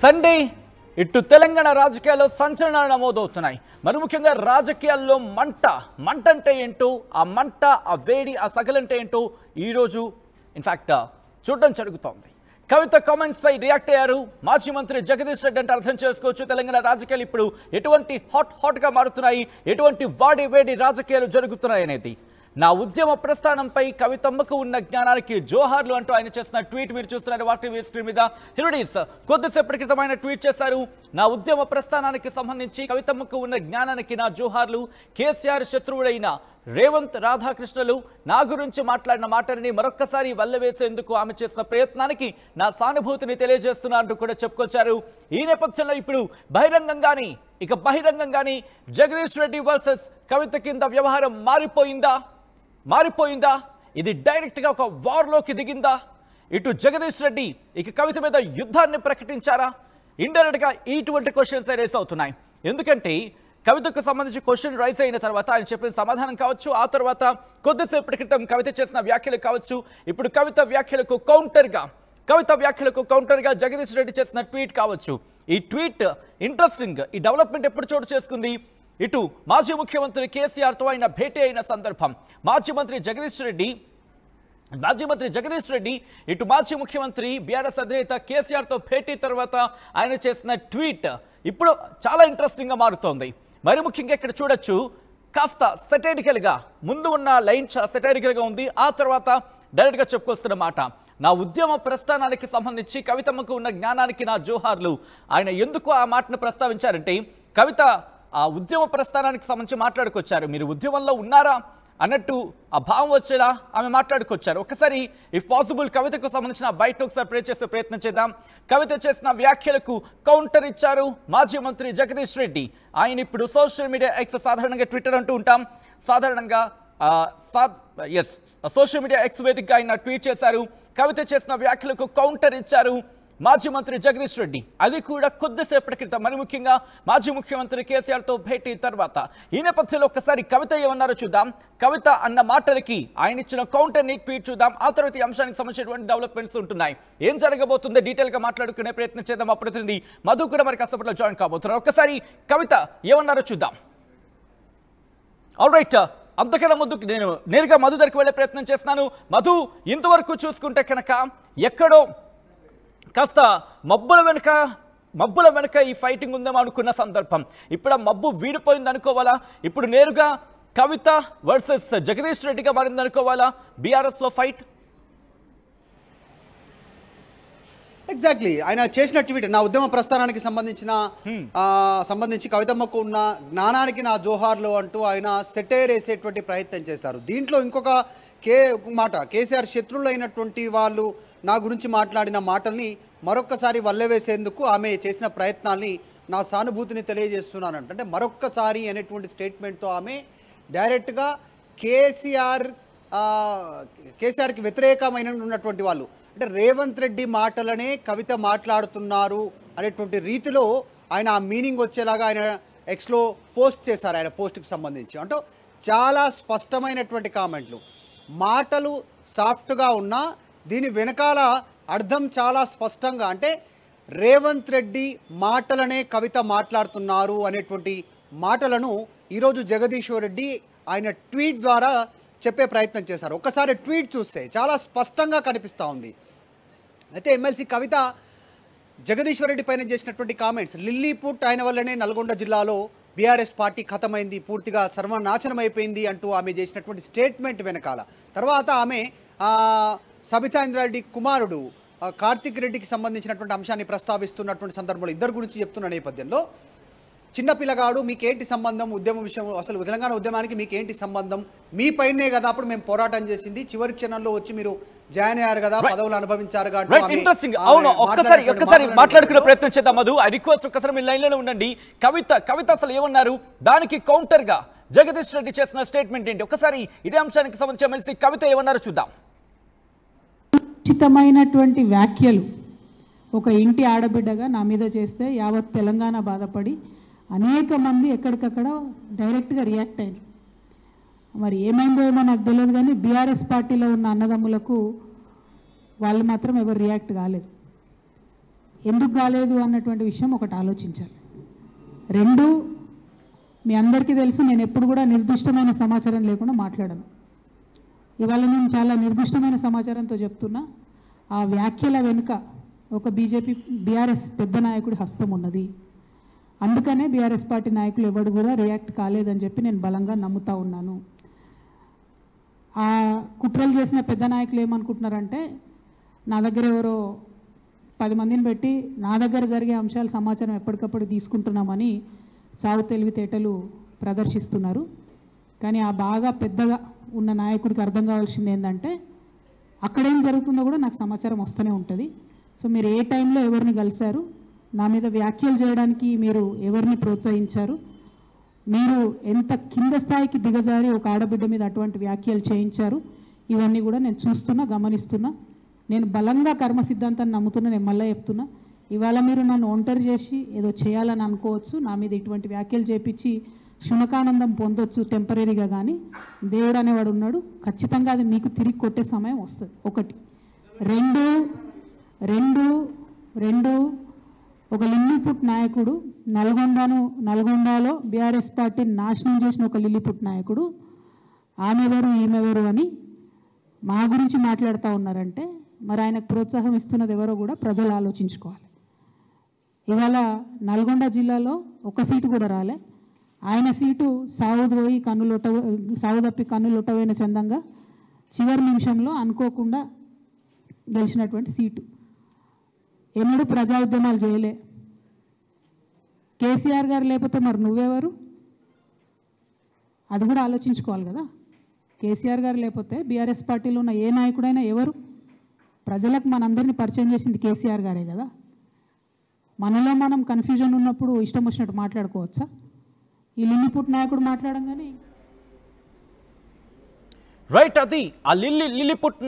Sunday ఇటు తెలంగాణ రాజకీయాల్లో సంచలనాలు నమోదవుతున్నాయి. మరి ముఖ్యంగా రాజకీయాల్లో మంట అంటే ఏంటో, ఆ మంట, ఆ వేడి, ఆ సగలంటే ఏంటో ఈరోజు ఇన్ఫాక్ట్ చూడడం జరుగుతోంది. కవిత కామెంట్స్ పై రియాక్ట్ అయ్యారు మాజీ మంత్రి జగదీష్ రెడ్డి. అంటే అర్థం చేసుకోవచ్చు తెలంగాణ రాజకీయాలు ఇప్పుడు ఎటువంటి హాట్గా మారుతున్నాయి, ఎటువంటి వేడి రాజకీయాలు జరుగుతున్నాయి అనేది. నా ఉద్యమ ప్రస్థానంపై కవితమ్మకు ఉన్న జ్ఞానానికి జోహార్లు అంటూ ఆయన చేసిన ట్వీట్ మీరు చూస్తున్నారు వాటి స్క్రీన్ మీద. హిరోడీస్ కొద్దిసేపటి క్రితం ఆయన ట్వీట్ చేశారు. నా ఉద్యమ ప్రస్థానానికి సంబంధించి కవితమ్మకు ఉన్న జ్ఞానానికి నా జోహార్లు. కేసీఆర్ శత్రువుడైన రేవంత్ రాధాకృష్ణలు నా గురించి మాట్లాడిన మాటలని మరొక్కసారి వల్లవేసేందుకు ఆమె చేసిన ప్రయత్నానికి నా సానుభూతిని తెలియజేస్తున్నా అంటూ కూడా చెప్పుకొచ్చారు. ఈ నేపథ్యంలో ఇప్పుడు బహిరంగంగాని జగదీష్ రెడ్డి వర్సెస్ కవిత కింద వ్యవహారం మారిపోయిందా? ఇది డైరెక్ట్గా ఒక వార్లోకి దిగిందా? ఇటు జగదీష్ రెడ్డి ఇక కవిత మీద యుద్ధాన్ని ప్రకటించారా? ఇండైరెక్ట్గా ఇటువంటి క్వశ్చన్స్ రైజ్ అవుతున్నాయి. ఎందుకంటే కవితకు సంబంధించి క్వశ్చన్ రైజ్ అయిన తర్వాత ఆయన చెప్పిన సమాధానం కావచ్చు, ఆ తర్వాత కొద్దిసేపటి క్రితం కవిత చేసిన వ్యాఖ్యలు కావచ్చు, ఇప్పుడు కవిత వ్యాఖ్యలకు కౌంటర్గా జగదీష్ రెడ్డి చేసిన ట్వీట్ కావచ్చు. ఈ ట్వీట్ ఇంట్రెస్టింగ్. ఈ డెవలప్మెంట్ ఎప్పుడు చోటు చేసుకుంది? ఇటు మాజీ ముఖ్యమంత్రి కేసీఆర్తో ఆయన భేటీ అయిన సందర్భం. మాజీ మంత్రి జగదీష్ రెడ్డి ఇటు మాజీ ముఖ్యమంత్రి బీఆర్ఎస్ అధినేత కేసీఆర్తో భేటీ తర్వాత ఆయన చేసిన ట్వీట్ ఇప్పుడు చాలా ఇంట్రెస్టింగ్గా మారుతోంది. మరి ముఖ్యంగా ఇక్కడ చూడొచ్చు, కాస్త సెటైరికల్గా ముందు ఉన్న లైన్ సెటైరికల్గా ఉంది, ఆ తర్వాత డైరెక్ట్గా చెప్పుకొస్తున్న మాట. నా ఉద్యమ ప్రస్థానానికి సంబంధించి కవితమ్మకు ఉన్న జ్ఞానానికి నా జోహార్లు. ఆయన ఎందుకు ఆ మాటను ప్రస్తావించారంటే, కవిత ఆ ఉద్యమ ప్రస్థానానికి సంబంధించి మాట్లాడుకొచ్చారు. మీరు ఉద్యమంలో ఉన్నారా అన్నట్టు ఆ భావం వచ్చేలా ఆమె మాట్లాడుకొచ్చారు. ఒకసారి ఇఫ్ పాసిబుల్ కవితకు సంబంధించిన బయట ఒకసారి ప్లే చేసే ప్రయత్నం చేద్దాం. కవిత చేసిన వ్యాఖ్యలకు కౌంటర్ ఇచ్చారు మాజీ మంత్రి జగదీష్ రెడ్డి. ఆయన ఇప్పుడు సోషల్ మీడియా ఎక్స్, సాధారణంగా ట్విట్టర్ అంటూ ఉంటాం, సాధారణంగా సోషల్ మీడియా ఎక్స్ వేదికగా ఆయన ట్వీట్ చేశారు. కవిత చేసిన వ్యాఖ్యలకు కౌంటర్ ఇచ్చారు మాజీ మంత్రి జగదీష్ రెడ్డి. అది కూడా కొద్దిసేపటి క్రితం, మరి ముఖ్యంగా మాజీ ముఖ్యమంత్రి కేసీఆర్తో భేటీ తర్వాత. ఈ నేపథ్యంలో ఒక్కసారి కవిత ఏమన్నారో చూద్దాం. కవిత అన్న మాటలకి ఆయన ఇచ్చిన కౌంటర్ని ట్వీట్ చూద్దాం. ఆ తర్వాత ఈ అంశానికి సంబంధించినటువంటి డెవలప్మెంట్స్ ఉంటున్నాయి. ఏం జరగబోతుందో డీటెయిల్గా మాట్లాడుకునే ప్రయత్నం చేద్దాం. ఆ ప్రతినిధి మధు కూడా మరి కాసేపట్లో జాయిన్ కాబోతున్నారు. ఒక్కసారి కవిత ఏమన్నారో చూద్దాం. ఆల్ రైట్, అంతకన్నా ముందు నేను నేరుగా మధు దగ్గరికి వెళ్ళే ప్రయత్నం చేస్తున్నాను. మధు, ఇంతవరకు చూసుకుంటే కనుక ఎక్కడో కాస్త మబ్బుల వెనుక ఈ ఫైటింగ్ ఉందేమో అనుకున్న సందర్భం. ఇప్పుడు ఆ మబ్బు వీడిపోయింది అనుకోవాలా? ఇప్పుడు నేరుగా కవిత వర్సెస్ జగదీష్ రెడ్డిగా మారింది అనుకోవాలా బీఆర్ఎస్లో ఫైట్? ఎగ్జాక్ట్లీ, ఆయన చేసిన ట్వీట్ నా ఉద్యమ ప్రస్థానానికి సంబంధించి కవితమ్మకు ఉన్న జ్ఞానానికి నా జోహార్లు అంటూ ఆయన సెటైర్ వేసేటువంటి ప్రయత్నం చేశారు. దీంట్లో ఇంకొక మాట, కేసీఆర్ శత్రువులైనటువంటి వాళ్ళు నా గురించి మాట్లాడిన మాటల్ని మరొక్కసారి వల్లవేసేందుకు ఆమె చేసిన ప్రయత్నాల్ని నా సానుభూతిని తెలియజేస్తున్నానంట. అంటే మరొక్కసారి అనేటువంటి స్టేట్మెంట్తో ఆమె డైరెక్ట్గా కేసీఆర్కి వ్యతిరేకమైనటువంటి వాళ్ళు, అంటే రేవంత్ రెడ్డి మాటలనే కవిత మాట్లాడుతున్నారు అనేటువంటి రీతిలో ఆయన ఆ మీనింగ్ వచ్చేలాగా ఆయన ఎక్స్లో పోస్ట్ చేశారు. ఆయన పోస్ట్కి సంబంధించి అంటే చాలా స్పష్టమైనటువంటి కామెంట్లు. మాటలు సాఫ్ట్గా ఉన్నా దీని వెనకాల అర్థం చాలా స్పష్టంగా, అంటే రేవంత్ రెడ్డి మాటలనే కవిత మాట్లాడుతున్నారు అనేటువంటి మాటలను ఈరోజు జగదీశ్వర్ రెడ్డి ఆయన ట్వీట్ ద్వారా చెప్పే ప్రయత్నం చేశారు. ఒక్కసారి ట్వీట్ చూస్తే చాలా స్పష్టంగా కనిపిస్తూ ఉంది. అయితే ఎమ్మెల్సీ కవిత జగదీశ్వర్ రెడ్డి పైన చేసినటువంటి కామెంట్స్, లిల్లీపుట్ ఆయన వల్లనే నల్గొండ జిల్లాలో బీఆర్ఎస్ పార్టీ ఖతమైంది, పూర్తిగా సర్వనాశనం అయిపోయింది అంటూ ఆమె చేసినటువంటి స్టేట్మెంట్ వెనకాల తర్వాత ఆమె సబితా ఇంద్రారెడ్డి కుమారుడు కార్తిక్ రెడ్డికి సంబంధించినటువంటి అంశాన్ని ప్రస్తావిస్తున్నటువంటి సందర్భంలో ఇద్దరు గురించి చెప్తున్న నేపథ్యంలో, చిన్న పిల్లగాడు మీకేంటి సంబంధం, ఉద్యమం విషయం, అసలు తెలంగాణ ఉద్యమానికి మీకేంటి సంబంధం, మీ పైనే కదా అప్పుడు మేము పోరాటం చేసింది, చివరి క్షణంలో వచ్చి మీరు జాయిన్ అయ్యారు కదా, పదవులు అనుభవించారు కదా. ఒక్కసారి మాట్లాడుకునే ప్రయత్నం చేద్దాం మధు. ఐ రిక్వెస్ట్ ఒక్కసారి మీ లైన్లోనే ఉండండి. కవిత అసలు ఏమన్నారు, దానికి కౌంటర్గా జగదీష్ రెడ్డి చేసిన స్టేట్మెంట్ ఏంటి? ఒకసారి ఇదే అంశానికి సంబంధించి ఎమ్మెల్సీ కవిత ఏమన్నారో చూద్దాం. ఉచితమైనటువంటి వ్యాఖ్యలు ఒక ఇంటి ఆడబిడ్డగా నా మీద చేస్తే యావత్ తెలంగాణ బాధపడి అనేక మంది ఎక్కడికక్కడ డైరెక్ట్గా రియాక్ట్ అయ్యారు. మరి ఏమైందో ఏమో నాకు తెలియదు, కానీ బీఆర్ఎస్ పార్టీలో ఉన్న అన్నదమ్ములకు వాళ్ళు మాత్రం ఎవరు రియాక్ట్ కాలేదు. ఎందుకు కాలేదు అన్నటువంటి విషయం ఒకటి ఆలోచించాలి. రెండు, మీ అందరికీ తెలుసు నేను ఎప్పుడు కూడా నిర్దిష్టమైన సమాచారం లేకుండా మాట్లాడను. ఇవాళ నేను చాలా నిర్దిష్టమైన సమాచారంతో చెప్తున్నా. ఆ వ్యాఖ్యల వెనుక ఒక బీఆర్ఎస్ పెద్ద నాయకుడి హస్తం ఉన్నది. అందుకనే బీఆర్ఎస్ పార్టీ నాయకులు ఎవరు కూడా రియాక్ట్ కాలేదని చెప్పి నేను బలంగా నమ్ముతా ఉన్నాను. ఆ కుట్రలు చేసిన పెద్ద నాయకులు ఏమనుకుంటున్నారంటే నా దగ్గర ఎవరో 10 మందిని పెట్టి నా దగ్గర జరిగే అంశాల సమాచారం ఎప్పటికప్పుడు తీసుకుంటున్నామని చావు తెలివితేటలు ప్రదర్శిస్తున్నారు. కానీ ఆ బాగా పెద్దగా ఉన్న నాయకుడికి అర్థం కావాల్సింది ఏంటంటే అక్కడేం జరుగుతుందో కూడా నాకు సమాచారం వస్తూనే ఉంటుంది. సో మీరు ఏ టైంలో ఎవరిని కలిశారు, నా మీద వ్యాఖ్యలు చేయడానికి మీరు ఎవరిని ప్రోత్సహించారు, మీరు ఎంత కింద స్థాయికి దిగజారి ఒక ఆడబిడ్డ మీద అటువంటి వ్యాఖ్యలు చేయించారు, ఇవన్నీ కూడా నేను చూస్తున్నా, గమనిస్తున్నా. నేను బలంగా కర్మ సిద్ధాంతాన్ని నమ్ముతున్నా. నేను మళ్ళీ చెప్తున్నా, ఇవాళ మీరు నన్ను ఒంటరి చేసి ఏదో చేయాలని అనుకోవచ్చు, నా మీద ఇటువంటి వ్యాఖ్యలు చేపించి శునకానందం పొందొచ్చు టెంపరీగా, కానీ దేవుడు అనేవాడు ఉన్నాడు. ఖచ్చితంగా అది మీకు తిరిగి కొట్టే సమయం వస్తుంది. ఒకటి. రెండు ఒక లిల్లీపుట్ నాయకుడు నల్గొండలో బీఆర్ఎస్ పార్టీని నాశనం చేసిన ఒక లిల్లీపుట్ నాయకుడు ఆమెవరు ఈమెవరు అని మా గురించి మాట్లాడుతూ ఉన్నారంటే మరి ఆయనకు ప్రోత్సాహం ఇస్తున్నది ఎవరో కూడా ప్రజలు ఆలోచించుకోవాలి. ఇవాళ నల్గొండ జిల్లాలో ఒక సీటు కూడా రాలే. ఆయన సీటు సావు తప్పి కన్నులొట్టవైన చందంగా చివరి నిమిషంలో అనుకోకుండా గెలిచినటువంటి సీటు. ఎన్నడూ ప్రజా ఉద్యమాలు చేయలే. కేసీఆర్ గారు లేకపోతే మరి నువ్వెవరు? అది కూడా ఆలోచించుకోవాలి కదా. కేసీఆర్ గారు లేకపోతే బీఆర్ఎస్ పార్టీలో ఉన్న ఏ నాయకుడైనా ఎవరు? ప్రజలకు మనందరినీ పరిచయం చేసింది కేసీఆర్ గారే కదా. మనలో మనం కన్ఫ్యూజన్ ఉన్నప్పుడు ఇష్టం వచ్చినట్టు మాట్లాడుకోవచ్చా? ఈ లిల్లీపుట్ నాయకుడు మాట్లాడంగానే రైట్, అది ఆ లిల్లీపుట్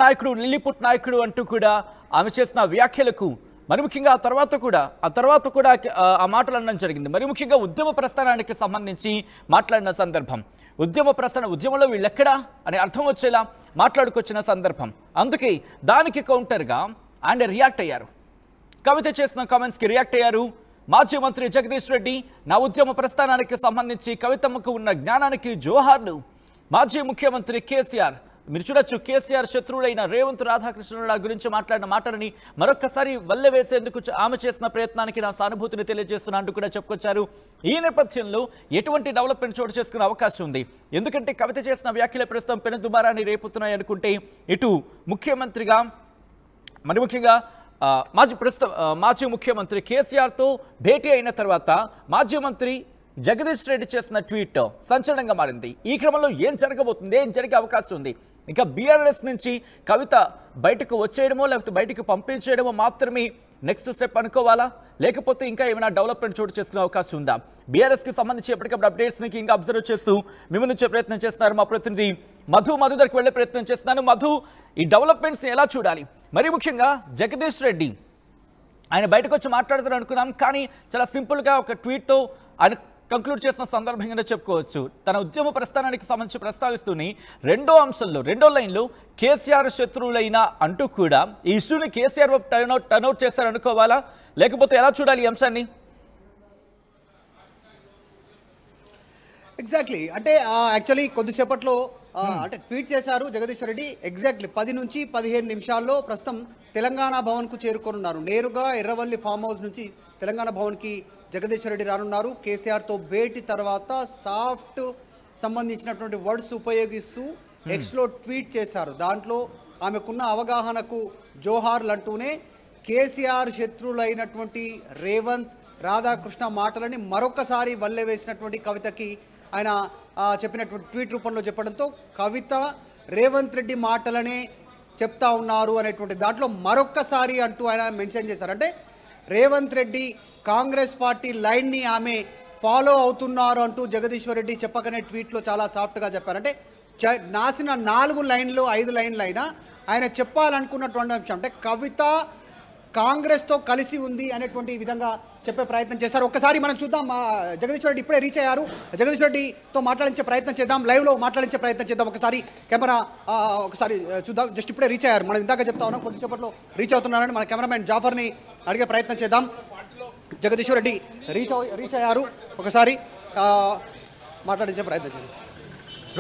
నాయకుడు అంటూ కూడా ఆమె చేసిన వ్యాఖ్యలకు మరి ముఖ్యంగా ఆ తర్వాత కూడా ఆ మాటలు అనడం జరిగింది. మరి ముఖ్యంగా ఉద్యమ ప్రస్థానానికి సంబంధించి మాట్లాడిన సందర్భం, ఉద్యమంలో వీళ్ళెక్కడా అని అర్థం వచ్చేలా మాట్లాడుకొచ్చిన సందర్భం. అందుకే దానికి కౌంటర్గా ఆయన రియాక్ట్ అయ్యారు. కవిత చేసిన కామెంట్స్కి రియాక్ట్ అయ్యారు. మాజీ మంత్రి జగదీష్ రెడ్డి, నా ఉద్యమ ప్రస్థానానికి సంబంధించి కవితమ్మకు ఉన్న జ్ఞానానికి జోహార్లు. మాజీ ముఖ్యమంత్రి కేసీఆర్, మీరు చూడొచ్చు, కేసీఆర్ శత్రువులైన రేవంత్ రాధాకృష్ణుల గురించి మాట్లాడిన మాటలని మరొక్కసారి వల్లె వేసేందుకు ఆమె చేసిన ప్రయత్నానికి నా సానుభూతిని తెలియజేస్తున్నా అంటూ కూడా చెప్పుకొచ్చారు. ఈ నేపథ్యంలో ఎటువంటి డెవలప్మెంట్ చోటు చేసుకునే అవకాశం ఉంది? ఎందుకంటే కవిత చేసిన వ్యాఖ్యల ప్రస్తుతం పెనుదుమారాన్ని రేపుతున్నాయి అనుకుంటే, ఇటు ముఖ్యమంత్రిగా మరి ముఖ్యంగా మాజీ ముఖ్యమంత్రి కేసీఆర్తో భేటీ అయిన తర్వాత మాజీ మంత్రి జగదీష్ రెడ్డి చేసిన ట్వీట్ సంచలనంగా మారింది. ఈ క్రమంలో ఏం జరగబోతుంది, ఏం జరిగే అవకాశం ఉంది? ఇంకా బీఆర్ఎస్ నుంచి కవిత బయటకు వచ్చేయడమో లేకపోతే బయటకు పంపించేయడమో మాత్రమే నెక్స్ట్ స్టెప్ అనుకోవాలా, లేకపోతే ఇంకా ఏమైనా డెవలప్మెంట్ చోటు చేసుకునే అవకాశం ఉందా? బీఆర్ఎస్కి సంబంధించి ఎప్పటికప్పుడు అప్డేట్స్ని ఇంకా అబ్జర్వ్ చేస్తూ మేము నుంచే ప్రయత్నం చేస్తున్నారు మా ప్రతినిధి మధు దగ్గరికి వెళ్ళే ప్రయత్నం చేస్తున్నాను. మధు, ఈ డెవలప్మెంట్స్ని ఎలా చూడాలి? మరి ముఖ్యంగా జగదీష్ రెడ్డి ఆయన బయటకు వచ్చి మాట్లాడుతారు అనుకున్నాం, కానీ చాలా సింపుల్గా ఒక ట్వీట్తో ఆయన కంక్లూడ్ చేసిన సందర్భంగా చెప్పుకోవచ్చు. తన ఉద్యమ ప్రస్థానానికి సంబంధించి ప్రస్తావిస్తూనే రెండో లైన్లో కేసీఆర్ శత్రువులైన అంటూ కూడా ఈ ఇష్యూని కేసీఆర్ టర్న్అవుట్ చేశారు అనుకోవాలా, లేకపోతే ఎలా చూడాలి ఈ అంశాన్ని? ఎగ్జాక్ట్లీ, అంటే యాక్చువల్లీ కొద్దిసేపట్లో అంటే ట్వీట్ చేశారు జగదీష్ రెడ్డి. ఎగ్జాక్ట్లీ 10 నుంచి 15 నిమిషాల్లో ప్రస్తుతం తెలంగాణ భవన్కు చేరుకోనున్నారు. నేరుగా ఎర్రవల్లి ఫామ్ హౌస్ నుంచి తెలంగాణ భవన్కి జగదీష్ రెడ్డి రానున్నారు. కేసీఆర్తో భేటీ తర్వాత సాఫ్ట్ సంబంధించినటువంటి వర్డ్స్ ఉపయోగిస్తూ ఎక్స్లో ట్వీట్ చేశారు. దాంట్లో ఆమెకున్న అవగాహనకు జోహార్లు అంటూనే కేసీఆర్ శత్రువులైనటువంటి రేవంత్ రాధాకృష్ణ మాటలని మరొకసారి వల్లె వేసినటువంటి కవితకి ఆయన చెప్పినటువంటి ట్వీట్ రూపంలో చెప్పడంతో కవిత రేవంత్ రెడ్డి మాటలనే చెప్తా ఉన్నారు అనేటువంటి దాంట్లో మరొక్కసారి అంటూ ఆయన మెన్షన్ చేశారు. అంటే రేవంత్ రెడ్డి కాంగ్రెస్ పార్టీ లైన్ని ఆమె ఫాలో అవుతున్నారు అంటూ జగదీశ్వర్ రెడ్డి చెప్పకనే ట్వీట్లో చాలా సాఫ్ట్గా చెప్పారు. అంటే నాసిన 4 లైన్లు 5 లైన్లు అయినా ఆయన చెప్పాలనుకున్నటువంటి అంశం అంటే కవిత కాంగ్రెస్తో కలిసి ఉంది అనేటువంటి విధంగా చెప్పే ప్రయత్నం చేస్తారు. ఒక్కసారి మనం చూద్దాం. జగదీశ్వర్ రెడ్డి ఇప్పుడే రీచ్ అయ్యారు. జగదీశ్వర్ రెడ్డితో మాట్లాడించే ప్రయత్నం చేద్దాం, లైవ్లో మాట్లాడించే ప్రయత్నం చేద్దాం. ఒకసారి కెమెరా ఒకసారి చూద్దాం. జస్ట్ ఇప్పుడే రీచ్ అయ్యారు. మనం ఇందాక చెప్తా ఉన్నాం కొద్దిసేపట్లో రీచ్ అవుతున్నారని మన కెమెరామెన్ జాఫర్ని అడిగే ప్రయత్నం చేద్దాం. జగదీశ్వర్ రెడ్డి రీచ్ అయ్యారు. ఒకసారి మాట్లాడించే ప్రయత్నం చేద్దాం.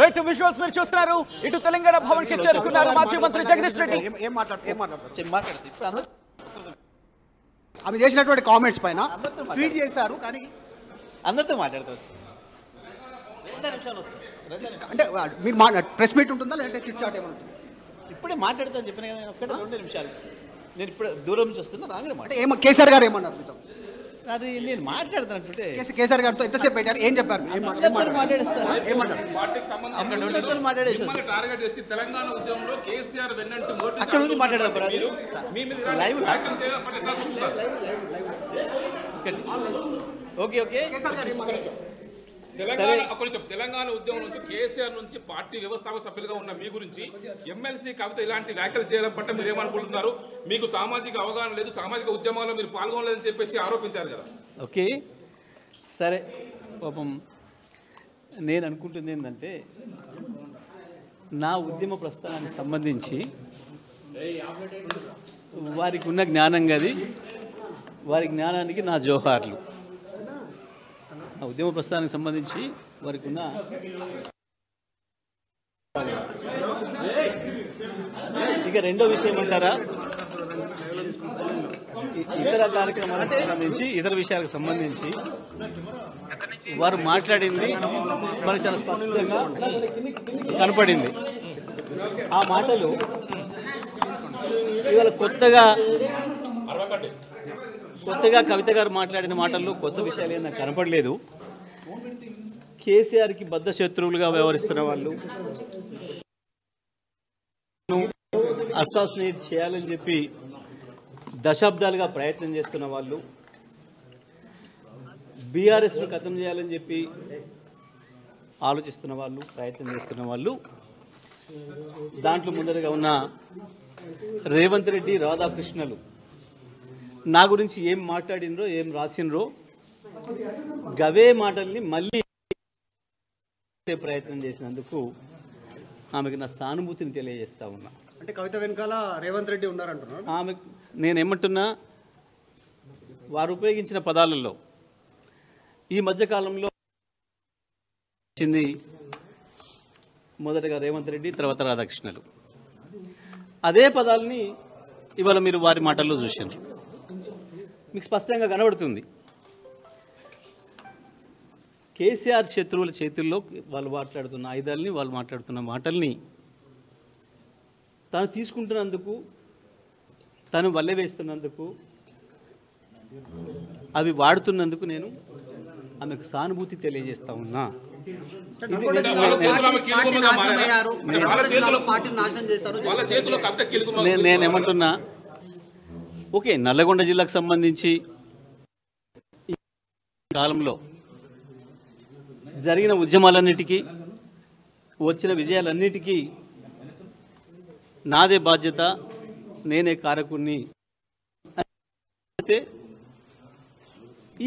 రైట్ విజువల్స్ మీరు చూస్తున్నారు. ఇటు తెలంగాణ భవన్ కి చేరుకున్నారు మాజీ మంత్రి జగదీష్ రెడ్డి. ఏం మాట్లాడుతున్నారు? ఆమె చేసినటువంటి కామెంట్స్ పైన ట్వీట్ చేశారు, కానీ అందరితో మాట్లాడతావచ్చు. అంటే మీరు ప్రెస్ మీట్ ఉంటుందా లేదంటే చిట్ చాట్ ఏమైనా ఉంటుందా? ఇప్పుడే మాట్లాడతాను చెప్పిన కదా, ఒక్కటే 2 నిమిషాలు. నేను ఇప్పుడు దూరం నుంచి వస్తున్నా, రాగానే అంటే కేసీఆర్ గారు ఏమన్నారు మీతో? అది నేను మాట్లాడుతానంటే కేసీఆర్ గారితో ఎంతసేపు పెట్టారు, ఏం చెప్పారు? అక్కడ నుంచి మాట్లాడదాం. Live okay okay. తెలంగాణ ఉద్యమం నుంచి కేసీఆర్ నుంచి పార్టీ వ్యవస్థాపక సభ్యులుగా ఉన్న మీ గురించి ఎమ్మెల్సీ కవిత ఇలాంటి వ్యాఖ్యలు చేయడం పట్ల మీరు ఏమనుకుంటున్నారు? మీకు సామాజిక అవగాహన లేదు, సామాజిక ఉద్యమాల్లో మీరు పాల్గొనలేదని చెప్పేసి ఆరోపించారు కదా. ఓకే సరే, పాపం నేను అనుకుంటుంది ఏంటంటే నా ఉద్యమ ప్రస్థానానికి సంబంధించి వారికి ఉన్న జ్ఞానం గది, వారి జ్ఞానానికి నా జోహార్లు. ఆ ఉద్యమ ప్రస్థానానికి సంబంధించి వారికి ఉన్న ఇక రెండో విషయం అంటారా, ఇతర కార్యక్రమాలకు సంబంధించి ఇతర విషయాలకు సంబంధించి వారు మాట్లాడింది మనకు చాలా స్పష్టంగా కనపడింది. ఆ మాటలు ఇవాళ కొత్తగా కవిత గారు మాట్లాడిన మాటల్లో కొత్త విషయాలు ఏం నాకు కనపడలేదు. కేసీఆర్కి బద్ధ శత్రువులుగా వ్యవహరిస్తున్న వాళ్ళు, అసాసినేట్ చేయాలని చెప్పి దశాబ్దాలుగా ప్రయత్నం చేస్తున్న వాళ్ళు, బీఆర్ఎస్ను ఖతం చేయాలని చెప్పి ఆలోచిస్తున్న వాళ్ళు, ప్రయత్నం చేస్తున్న వాళ్ళు, దాంట్లో ముందరగా ఉన్న రేవంత్ రెడ్డి, రాధాకృష్ణలు నా గురించి ఏం మాట్లాడినరో ఏం రాసినరో గవే మాటల్ని మళ్ళీ ప్రయత్నం చేసినందుకు ఆమెకు నా సానుభూతిని తెలియజేస్తా ఉన్నా. అంటే కవిత వెనకాల రేవంత్ రెడ్డి ఉన్నారంటున్నారు. ఆమె నేనేమంటున్నా, వారు ఉపయోగించిన పదాలలో ఈ మధ్యకాలంలో వచ్చింది మొదటగా రేవంత్ రెడ్డి, తర్వాత రాధాకృష్ణలు. అదే పదాలని ఇవాళ మీరు వారి మాటల్లో చూసారు, మీకు స్పష్టంగా కనబడుతుంది. కేసీఆర్ శత్రువుల చేతుల్లో వాళ్ళు మాట్లాడుతున్న ఆయుధాలని, వాళ్ళు మాట్లాడుతున్న మాటల్ని తాను తీసుకుంటున్నందుకు, తను వల్లె వేస్తున్నందుకు, అవి వాడుతున్నందుకు నేను ఆమెకు సానుభూతి తెలియజేస్తా ఉన్నా. నేనేమంటున్నా, ఓకే, నల్లగొండ జిల్లాకు సంబంధించి ఈ కాలంలో జరిగిన ఉద్యమాలన్నిటికీ, వచ్చిన విజయాలన్నిటికీ నాదే బాధ్యత, నేనే కారకుణ్ణి.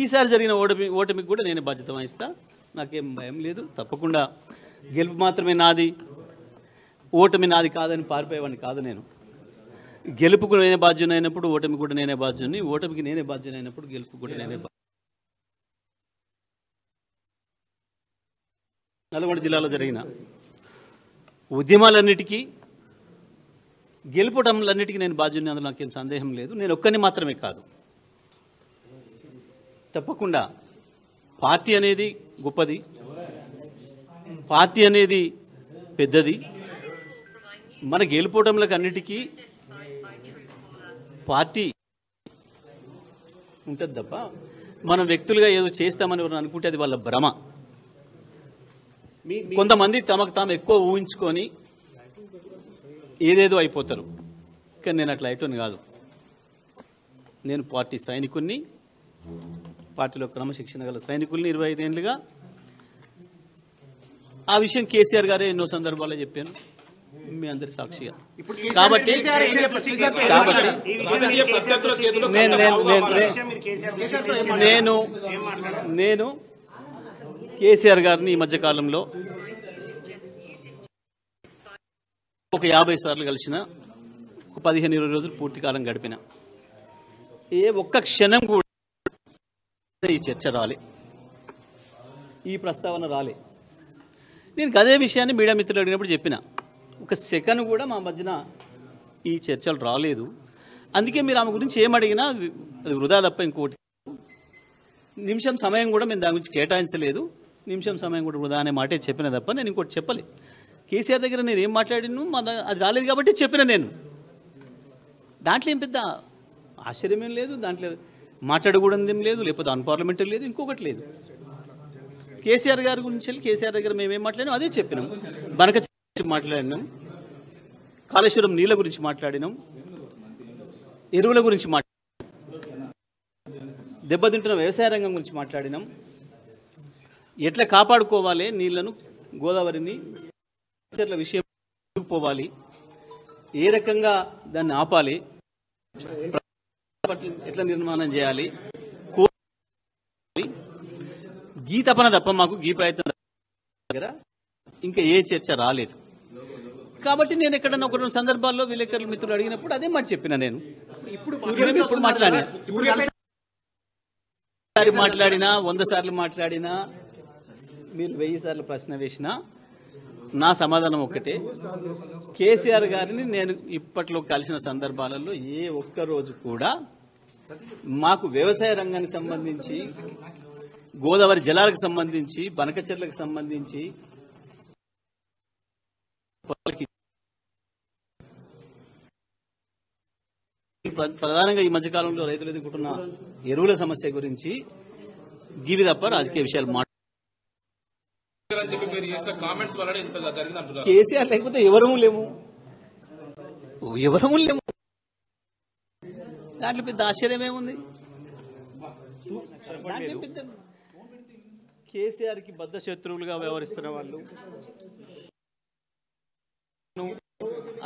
ఈసారి జరిగిన ఓటమికి కూడా నేనే బాధ్యత వహిస్తా, నాకేం భయం లేదు. తప్పకుండా గెలుపు మాత్రమే నాది, ఓటమి నాది కాదని పారిపోయేవాడిని కాదు నేను. గెలుపుకు నేనే బాధ్యుని అయినప్పుడు ఓటమి కూడా నేనే బాధ్యుని, ఓటమికి నేనే బాధ్యుని అయినప్పుడు గెలుపు కూడా నేనే. నల్గొండ జిల్లాలో జరిగిన ఉద్యమాలన్నిటికీ, గెలుపటంలన్నిటికీ నేను బాధ్యుని, అందులో నాకేం సందేహం లేదు. నేను ఒక్కరిని మాత్రమే కాదు, తప్పకుండా పార్టీ అనేది గొప్పది, పార్టీ అనేది పెద్దది. మన గెలుపోవటంలకు అన్నిటికీ పార్టీ ఉంటుంది తప్ప మనం వ్యక్తులుగా ఏదో చేస్తామని ఎవరు అనుకుంటే అది వాళ్ళ భ్రమ. కొంతమంది తమకు తాము ఎక్కువ ఊహించుకొని ఏదేదో అయిపోతారు, కానీ నేను అట్లా అయిపోను కాదు. నేను పార్టీ సైనికుణ్ణి, పార్టీలో క్రమశిక్షణ గల సైనికుల్ని 25 ఏళ్ళుగా. ఆ విషయం కేసీఆర్ గారే ఎన్నో సందర్భాల్లో చెప్పాను. మీ అందరి సాక్షిగా. కాబట్టి నేను కేసీఆర్ గారిని ఈ మధ్యకాలంలో ఒక 50 సార్లు కలిసిన, ఒక 15-20 రోజులు పూర్తి కాలం గడిపిన. ఒక్క క్షణం కూడా ఈ చర్చ రాలే, ఈ ప్రస్తావన రాలే. నేను అదే విషయాన్ని మీడియా మిత్రులు అడిగినప్పుడు చెప్పిన, ఒక సెకండ్ కూడా మా మధ్యన ఈ చర్చలు రాలేదు. అందుకే మీరు ఆమె గురించి ఏమడిగినా అది వృధా తప్ప ఇంకోటి. నిమిషం సమయం కూడా మేము దాని గురించి కేటాయించలేదు. నిమిషం సమయం కూడా వృధా అనే మాటే చెప్పిన తప్ప నేను ఇంకోటి చెప్పలే. కేసీఆర్ దగ్గర నేను ఏం మాట్లాడిను అది రాలేదు కాబట్టి చెప్పిన. నేను దాంట్లో ఏం పెద్ద ఆశ్చర్యమేం లేదు, దాంట్లో మాట్లాడకూడదు ఏం లేదు, లేకపోతే అన్పార్లమెంటరీ లేదు, ఇంకొకటి లేదు. కేసీఆర్ గారి గురించి వెళ్ళి కేసీఆర్ దగ్గర మేమేం మాట్లాడినాం అదే చెప్పినాం. బనక గురించి మాట్లాడినాం, కాళేశ్వరం నీళ్ళ గురించి మాట్లాడినాం, ఎరువుల గురించి దెబ్బతింటున్న వ్యవసాయ రంగం గురించి మాట్లాడినాం, ఎట్లా కాపాడుకోవాలి నీళ్లను, గోదావరిని, చెట్ల విషయం పోవాలి, ఏ రకంగా దాన్ని ఆపాలి, ఎట్లా నిర్మాణం చేయాలి, గీ తపన తప్ప మాకు గీ ప్రయత్నం దగ్గర ఇంకా ఏ చర్చ రాలేదు. కాబట్టి నేను ఎక్కడన్నా ఒక 2 సందర్భాల్లో విలేకరుల మిత్రులు అడిగినప్పుడు అదే మాట చెప్పిన. నేను ఇప్పుడు మాట్లాడినా 100 సార్లు మాట్లాడినా, మీరు 1000 సార్లు ప్రశ్న వేసినా నా సమాధానం ఒక్కటే. కేసీఆర్ గారిని నేను ఇప్పట్లో కలిసిన సందర్భాలలో ఏ ఒక్క రోజు కూడా మాకు వ్యవసాయ రంగానికి సంబంధించి, గోదావరి జలాలకు సంబంధించి, బనకచెర్లకు సంబంధించి ప్రధానంగా ఈ మధ్యకాలంలో రైతులు ఎదుర్కొంటున్న ఎరువుల సమస్య గురించి గివి తప్ప రాజకీయ విషయాలు కేసీఆర్ లేకపోతే ఎవరము లేము. దాంట్లో పెద్ద ఆశ్చర్యం ఏముంది? కేసీఆర్కి బద్ధ శత్రువులుగా వ్యవహరిస్తున్న వాళ్ళు,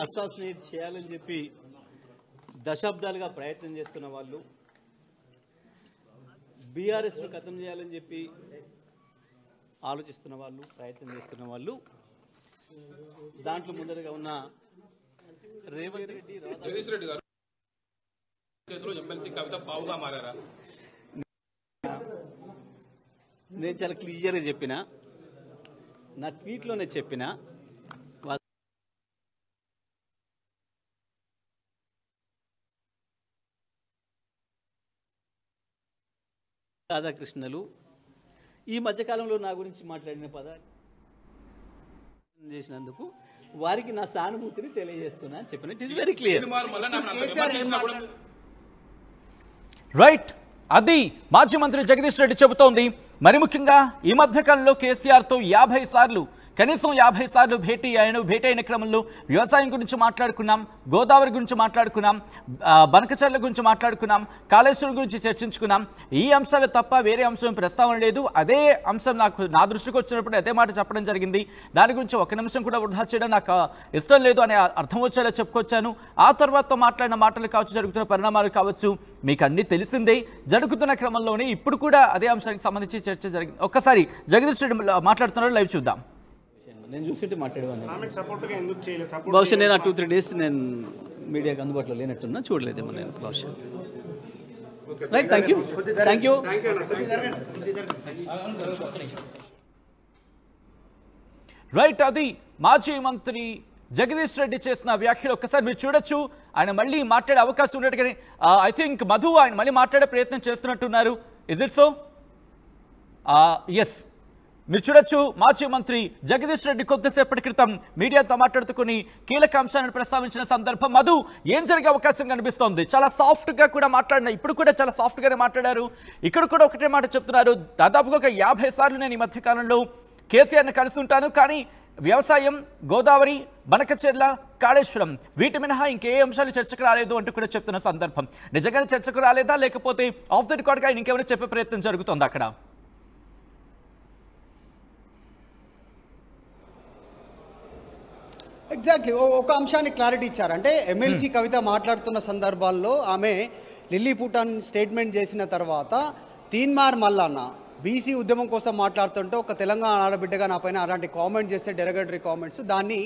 అసాసినేట్ చేయాలని చెప్పి దశాబ్దాలుగా ప్రయత్నం చేస్తున్న వాళ్ళు, బీఆర్ఎస్ను ఖతం చేయాలని చెప్పి ఆలోచిస్తున్న వాళ్ళు, ప్రయత్నం చేస్తున్న వాళ్ళు, దాంట్లో ముందరగా ఉన్న రేవంత్ రెడ్డి, జగదీష్ రెడ్డి గారు ఎమ్మెల్సీ కవిత పావుగా మారారా? నేను చాలా క్లియర్గా చెప్పిన, నా ట్వీట్లోనే చెప్పిన, రాధాకృష్ణలు ఈ మధ్యకాలంలో నా గురించి మాట్లాడిన పదాలు చేసినందుకు వారికి నా సానుభూతిని తెలియజేస్తున్నా అని చెప్పిన. It is very clear. Right, అది మాజీ మంత్రి జగదీష్ రెడ్డి చెబుతోంది. మరి ముఖ్యంగా ఈ మధ్యకాలంలో కేసీఆర్తో 50 సార్లు, కనీసం 50 సార్లు భేటీ అయిన క్రమంలో వ్యవసాయం గురించి మాట్లాడుకున్నాం, గోదావరి గురించి మాట్లాడుకున్నాం, బనకచెర్ల గురించి మాట్లాడుకున్నాం, కాళేశ్వరం గురించి చర్చించుకున్నాం. ఈ అంశాలు తప్ప వేరే అంశం ప్రస్తావన లేదు. అదే అంశం నా దృష్టికి వచ్చినప్పుడు అదే మాట చెప్పడం జరిగింది. దాని గురించి ఒక నిమిషం కూడా వృధా చేయడం నాకు ఇష్టం లేదు అనే అర్థం వచ్చేలా చెప్పుకొచ్చాను. ఆ తర్వాత మాట్లాడిన మాటలు కావచ్చు, జరుగుతున్న పరిణామాలు కావచ్చు, మీకు అన్నీ తెలిసిందే. జరుగుతున్న క్రమంలోనే ఇప్పుడు కూడా అదే అంశానికి సంబంధించి చర్చ జరిగింది. ఒక్కసారి జగదీష్ రెడ్డి మాట్లాడుతున్నారు, లైవ్ చూద్దాం. నేను చూస్తుంటే మాట్లాడేవాడిని. బహుశా నేను 2-3 డేస్ నేను మీడియాకి అందుబాటులో లేనట్టున్నా, చూడలేదేమో నేను బహుశా. Right, thank you. రైట్, అది మాజీ మంత్రి జగదీష్ రెడ్డి చేసిన వ్యాఖ్యలు ఒక్కసారి మీరు చూడొచ్చు. ఆయన మళ్ళీ మాట్లాడే అవకాశం ఉన్నట్టుగానే ఐ థింక్ మధు ఆయన మళ్ళీ మాట్లాడే ప్రయత్నం చేస్తున్నట్టున్నారు. Is it so? ఎస్, మీరు చూడొచ్చు. మాజీ మంత్రి జగదీష్ రెడ్డి కొద్దిసేపటి క్రితం మీడియాతో మాట్లాడుతూ కొన్ని కీలక అంశాలను ప్రస్తావించిన సందర్భం మధు ఏం జరిగే అవకాశం కనిపిస్తోంది? చాలా సాఫ్ట్గా కూడా మాట్లాడిన, ఇప్పుడు కూడా చాలా సాఫ్ట్గానే మాట్లాడారు. ఇక్కడ కూడా ఒకటే మాట చెప్తున్నారు, దాదాపుగా ఒక 50 సార్లు నేను ఈ మధ్యకాలంలో కేసీఆర్ని కలిసి ఉంటాను, కానీ వ్యవసాయం, గోదావరి, బనకచెర్ల, కాళేశ్వరం వీటి మినహా ఇంకే అంశాలు చర్చకు రాలేదు అంటూ కూడా చెప్తున్న సందర్భం. నిజంగానే చర్చకు రాలేదా, లేకపోతే ఆఫ్ ది రికార్డ్గా ఆయన ఇంకేమైనా చెప్పే ప్రయత్నం జరుగుతుంది అక్కడ? ఎగ్జాక్ట్లీ ఒక అంశాన్ని క్లారిటీ ఇచ్చారు. అంటే ఎమ్మెల్సీ కవిత మాట్లాడుతున్న సందర్భాల్లో ఆమె లిల్లీ పూటాన్ స్టేట్మెంట్ చేసిన తర్వాత తీన్మార్ మల్లన్న బీసీ ఉద్యమం కోసం మాట్లాడుతుంటే ఒక తెలంగాణ ఆడబిడ్డగా నా పైన అలాంటి కామెంట్ చేస్తే డెరగటరీ కామెంట్స్, దాన్ని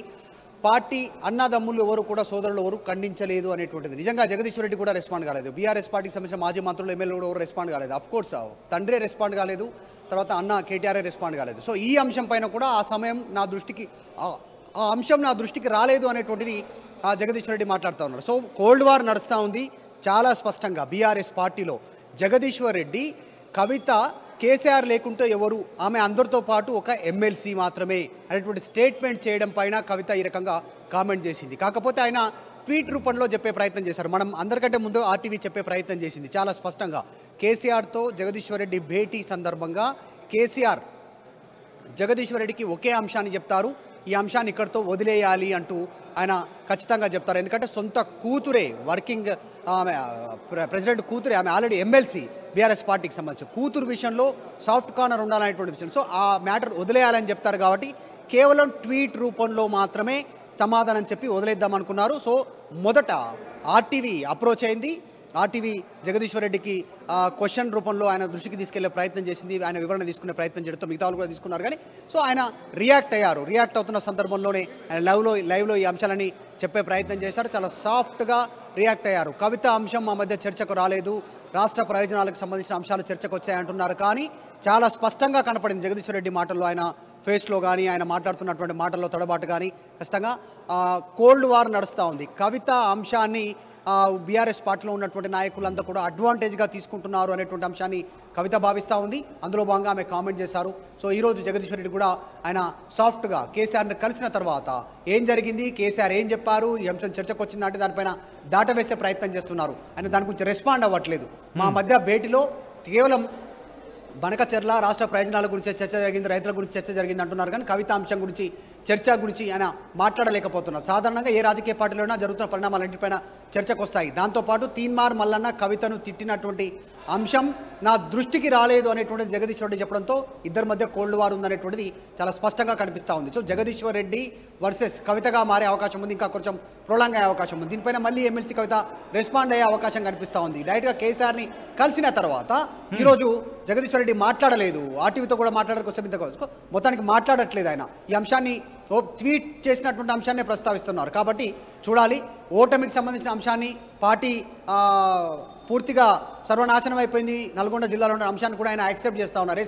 పార్టీ అన్నదమ్ములు ఎవరు కూడా సోదరులు ఎవరు ఖండించలేదు అనేటువంటిది. నిజంగా జగదీశ్వర్ రెడ్డి కూడా రెస్పాండ్ కాలేదు, బీఆర్ఎస్ పార్టీకి సంబంధించిన మాజీ మంత్రులు ఎమ్మెల్యేలు కూడా ఎవరు రెస్పాండ్ కాలేదు. అఫ్కోర్స్ తండ్రే రెస్పాండ్ కాలేదు, తర్వాత అన్న కేటీఆర్ఏ రెస్పాండ్ కాలేదు. సో ఈ అంశం పైన కూడా ఆ సమయం నా దృష్టికి ఆ అంశం నా దృష్టికి రాలేదు అనేటువంటిది జగదీశ్వర్ రెడ్డి మాట్లాడుతూ ఉన్నారు. సో కోల్డ్ వార్ నడుస్తూ ఉంది చాలా స్పష్టంగా బీఆర్ఎస్ పార్టీలో. జగదీశ్వర్ రెడ్డి కవిత కేసీఆర్ లేకుంటే ఎవరు, ఆమె అందరితో పాటు ఒక ఎమ్మెల్సీ మాత్రమే అనేటువంటి స్టేట్మెంట్ చేయడం పైన కవిత ఈ రకంగా కామెంట్ చేసింది. కాకపోతే ఆయన ట్వీట్ రూపంలో చెప్పే ప్రయత్నం చేశారు. మనం అందరికంటే ముందు ఆర్టీవీ చెప్పే ప్రయత్నం చేసింది చాలా స్పష్టంగా. కేసీఆర్తో జగదీశ్వర్ రెడ్డి భేటీ సందర్భంగా కేసీఆర్ జగదీశ్వర్ రెడ్డికి ఒకే అంశాన్ని చెప్తారు, ఈ అంశాన్ని ఇక్కడితో వదిలేయాలి అంటూ ఆయన ఖచ్చితంగా చెప్తారు. ఎందుకంటే సొంత కూతురే వర్కింగ్ ఆమె ప్రెసిడెంట్ కూతురే, ఆమె ఆల్రెడీ ఎమ్మెల్సీ బీఆర్ఎస్ పార్టీకి సంబంధించి కూతురు విషయంలో సాఫ్ట్ కార్నర్ ఉండాలనేటువంటి విషయం. సో ఆ మ్యాటర్ వదిలేయాలని చెప్తారు కాబట్టి కేవలం ట్వీట్ రూపంలో మాత్రమే సమాధానం చెప్పి వదిలేద్దాం అనుకున్నారు. సో మొదట ఆర్టీవీ అప్రోచ్ అయింది, ఆర్టీవీ జగదీశ్వర్ రెడ్డికి క్వశ్చన్ రూపంలో ఆయన దృష్టికి తీసుకెళ్లే ప్రయత్నం చేసింది, ఆయన వివరణ తీసుకునే ప్రయత్నం చేయడంతో మిగతా వాళ్ళు కూడా తీసుకున్నారు. కానీ సో ఆయన రియాక్ట్ అయ్యారు. రియాక్ట్ అవుతున్న సందర్భంలోనే ఆయన లైవ్లో ఈ అంశాలని చెప్పే ప్రయత్నం చేశారు. చాలా సాఫ్ట్గా రియాక్ట్ అయ్యారు. కవిత అంశం మా మధ్య చర్చకు రాలేదు, రాష్ట్ర ప్రయోజనాలకు సంబంధించిన అంశాలు చర్చకు వచ్చాయంటున్నారు. కానీ చాలా స్పష్టంగా కనపడింది జగదీశ్వర్ రెడ్డి మాటల్లో, ఆయన ఫేస్లో కానీ ఆయన మాట్లాడుతున్నటువంటి మాటల్లో తడబాటు కానీ ఖచ్చితంగా కోల్డ్ వార్ నడుస్తూ ఉంది. కవిత అంశాన్ని బీఆర్ఎస్ పార్టీలో ఉన్నటువంటి నాయకులంతా కూడా అడ్వాంటేజ్గా తీసుకుంటున్నారు అనేటువంటి అంశాన్ని కవిత భావిస్తూ ఉంది. అందులో భాగంగా ఆమె కామెంట్ చేశారు. సో ఈరోజు జగదీశ్వర్ రెడ్డి కూడా ఆయన సాఫ్ట్గా కేసీఆర్ని కలిసిన తర్వాత ఏం జరిగింది, కేసీఆర్ ఏం చెప్పారు, ఈ అంశం చర్చకు వచ్చిందంటే దానిపైన దాట వేసే ప్రయత్నం చేస్తున్నారు. ఆయన దాని గురించి రెస్పాండ్ అవ్వట్లేదు. మా మధ్య భేటీలో కేవలం బనకచెర్ల రాష్ట్ర ప్రయోజనాల గురించి చర్చ జరిగింది, రైతుల గురించి చర్చ జరిగింది అంటున్నారు. కానీ కవిత అంశం గురించి చర్చ గురించి ఆయన మాట్లాడలేకపోతున్నారు. సాధారణంగా ఏ రాజకీయ పార్టీలోనైనా జరుగుతున్న పరిణామాలన్నింటిపైన చర్చకు వస్తాయి. దాంతోపాటు తీన్మార్ మల్లన్న కవితను తిట్టినటువంటి అంశం నా దృష్టికి రాలేదు అనేటువంటిది జగదీశ్వర్ రెడ్డి చెప్పడంతో ఇద్దరి మధ్య కోల్డ్ వార్ ఉందనేటువంటిది చాలా స్పష్టంగా కనిపిస్తూ ఉంది. సో జగదీశ్వర్ రెడ్డి వర్సెస్ కవితగా మారే అవకాశం ఉంది, ఇంకా కొంచెం ప్రొలాంగ్ అయ్యే అవకాశం ఉంది. దీనిపైన మళ్ళీ ఎమ్మెల్సీ కవిత రెస్పాండ్ అయ్యే అవకాశం కనిపిస్తూ ఉంది. డైరెక్ట్గా కేసీఆర్ని కలిసిన తర్వాత ఈరోజు జగదీశ్వర్ రెడ్డి మాట్లాడలేదు, ఆర్టీవీతో కూడా మాట్లాడడానికి మొత్తానికి మాట్లాడట్లేదు. ఆయన ఈ అంశాన్ని ట్వీట్ చేసినటువంటి అంశాన్ని ప్రస్తావిస్తున్నారు. కాబట్టి చూడాలి, ఓటమికి సంబంధించిన అంశాన్ని పార్టీ పూర్తిగా సర్వనాశనం అయిపోయింది నల్గొండ జిల్లాలో ఉన్న అంశాన్ని కూడా ఆయన యాక్సెప్ట్ చేస్తూ ఉన్నారు.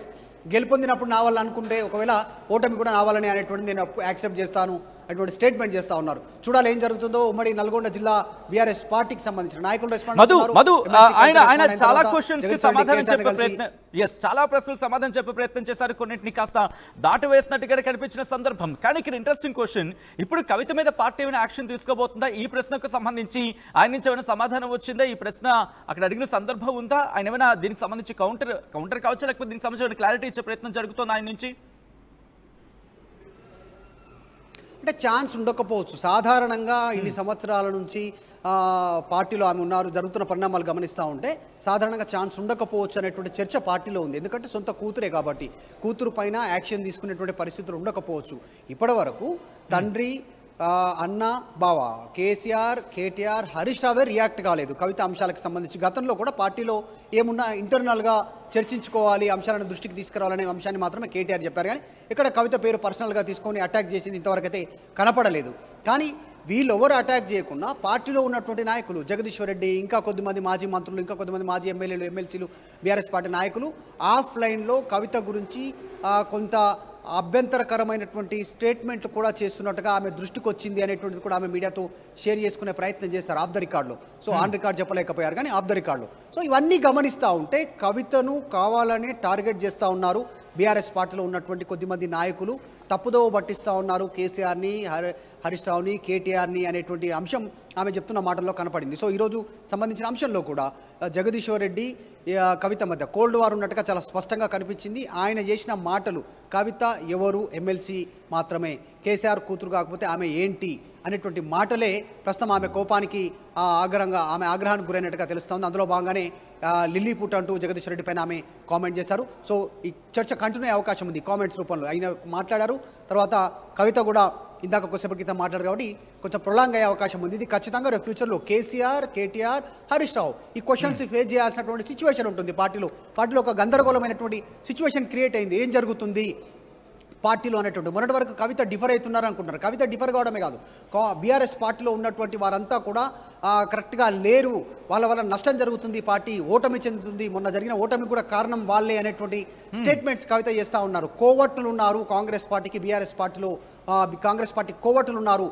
గెలుపొందినప్పుడు నా వల్ల అనుకుంటే ఒకవేళ ఓటమి కూడా నా వల్లనే అనేటువంటి నేను యాక్సెప్ట్ చేస్తాను అటువంటి స్టేట్మెంట్ చేస్తూ ఉన్నారు. చూడాలి ఏం జరుగుతుందో. ఉమ్మడి నల్గొండ జిల్లా బీఆర్ఎస్ పార్టీకి సంబంధించిన నాయకులు ఆయన చాలా క్వశ్చన్స్ కి సమాధానం చెప్పే ప్రయత్నం, చాలా ప్రశ్నలు సమాధానం చెప్పే ప్రయత్నం చేశారు. కొన్నింటిని కాస్త దాటి వేసినట్టుగా కనిపించిన సందర్భం. కానీ ఇక్కడ ఇంట్రెస్టింగ్ క్వశ్చన్, ఇప్పుడు కవిత మీద పార్టీ ఏమైనా యాక్షన్ తీసుకోబోతుందా? ఈ ప్రశ్నకు సంబంధించి ఆయన నుంచి ఏమైనా సమాధానం వచ్చిందా? ఈ ప్రశ్న అక్కడ అడిగిన సందర్భం ఉందా? ఆయన ఏమైనా దీనికి సంబంధించి కౌంటర్ కావచ్చు, లేకపోతే దీనికి సంబంధించిన క్లారిటీ ఇచ్చే ప్రయత్నం జరుగుతుంది ఆయన నుంచి? అంటే ఛాన్స్ ఉండకపోవచ్చు. సాధారణంగా ఇన్ని సంవత్సరాల నుంచి పార్టీలో ఆమె ఉన్నారు, జరుగుతున్న పరిణామాలు గమనిస్తూ ఉంటే సాధారణంగా ఛాన్స్ ఉండకపోవచ్చు అనేటువంటి చర్చ పార్టీలో ఉంది. ఎందుకంటే సొంత కూతురే కాబట్టి కూతురు పైన యాక్షన్ తీసుకునేటువంటి పరిస్థితులు ఉండకపోవచ్చు. ఇప్పటి వరకు తండ్రి, అన్న, బావ కేసీఆర్, కేటీఆర్, హరీష్ రావే రియాక్ట్ కాలేదు కవిత అంశాలకు సంబంధించి. గతంలో కూడా పార్టీలో ఏమున్నా ఇంటర్నల్గా చర్చించుకోవాలి, అంశాలను దృష్టికి తీసుకురావాలనే అంశాన్ని మాత్రమే కేటీఆర్ చెప్పారు. కానీ ఇక్కడ కవిత పేరు పర్సనల్గా తీసుకొని అటాక్ చేసింది ఇంతవరకు అయితే కనపడలేదు. కానీ వీళ్ళెవరు అటాక్ చేయకుండా పార్టీలో ఉన్నటువంటి నాయకులు జగదీశ్వర్ రెడ్డి, ఇంకా కొద్దిమంది మాజీ మంత్రులు, ఇంకా కొద్దిమంది మాజీ ఎమ్మెల్యేలు, ఎమ్మెల్సీలు, బీఆర్ఎస్ పార్టీ నాయకులు ఆఫ్లైన్లో కవిత గురించి కొంత అభ్యంతరకరమైనటువంటి స్టేట్మెంట్లు కూడా చేస్తున్నట్టుగా ఆమె దృష్టికి వచ్చింది అనేటువంటిది కూడా ఆమె మీడియాతో షేర్ చేసుకునే ప్రయత్నం చేస్తారు ఆఫ్ ద రికార్డులో. సో ఆన్ రికార్డ్ చెప్పలేకపోయారు కానీ ఆఫ్ ద రికార్డులో. సో ఇవన్నీ గమనిస్తూ ఉంటే కవితను కావాలని టార్గెట్ చేస్తూ ఉన్నారు బీఆర్ఎస్ పార్టీలో ఉన్నటువంటి కొద్దిమంది నాయకులు. తప్పుదోవ పట్టిస్తూ ఉన్నారు కేసీఆర్ని, హరీష్ రావుని, కేటీఆర్ని అనేటువంటి అంశం ఆమె చెప్తున్న మాటల్లో కనపడింది. సో ఈరోజు సంబంధించిన అంశంలో కూడా జగదీశ్వర్ రెడ్డి, కవిత మధ్య కోల్డ్ వార్ ఉన్నట్టుగా చాలా స్పష్టంగా కనిపించింది. ఆయన చేసిన మాటలు, కవిత ఎవరు, ఎమ్మెల్సీ మాత్రమే, కేసీఆర్ కూతురు కాకపోతే ఆమె ఏంటి అనేటువంటి మాటలే ప్రస్తుతం ఆమె కోపానికి ఆమె ఆగ్రహానికి గురైనట్టుగా తెలుస్తోంది. అందులో భాగంగానే లిల్లీ పుట్ అంటూ జగదీశ్వర్ రెడ్డి పైన ఆమె కామెంట్ చేశారు. సో ఈ చర్చ కంటిన్యూ అయ్యే అవకాశం ఉంది కామెంట్స్ రూపంలో. ఆయన మాట్లాడారు, తర్వాత కవిత కూడా ఇందాక కొద్దిసేపటి క్రితం మాట్లాడారు కాబట్టి కొంచెం ప్రొలాంగ్ అయ్యే అవకాశం ఉంది. ఇది ఖచ్చితంగా రేపు ఫ్యూచర్లో కేసీఆర్, కేటీఆర్, హరీష్ రావు ఈ క్వశ్చన్స్ ఫేస్ చేయాల్సినటువంటి సిచ్యువేషన్ ఉంటుంది. పార్టీలో ఒక గందరగోళమైనటువంటి సిచ్యువేషన్ క్రియేట్ అయింది. ఏం జరుగుతుంది పార్టీలో అనేటువంటి మొన్నటి వరకు కవిత డిఫర్ అవుతున్నారు అనుకుంటున్నారు. కవిత డిఫర్ కావడమే కాదు, బీఆర్ఎస్ పార్టీలో ఉన్నటువంటి వారంతా కూడా కరెక్ట్గా లేరు, వాళ్ళ వల్ల నష్టం జరుగుతుంది, పార్టీ ఓటమి చెందుతుంది, మొన్న జరిగిన ఓటమి కూడా కారణం వాళ్ళే అనేటువంటి స్టేట్మెంట్స్ కవిత చేస్తూ ఉన్నారు. కోవట్లు ఉన్నారు కాంగ్రెస్ పార్టీకి, బీఆర్ఎస్ పార్టీలో కాంగ్రెస్ పార్టీ కోవట్లు ఉన్నారు,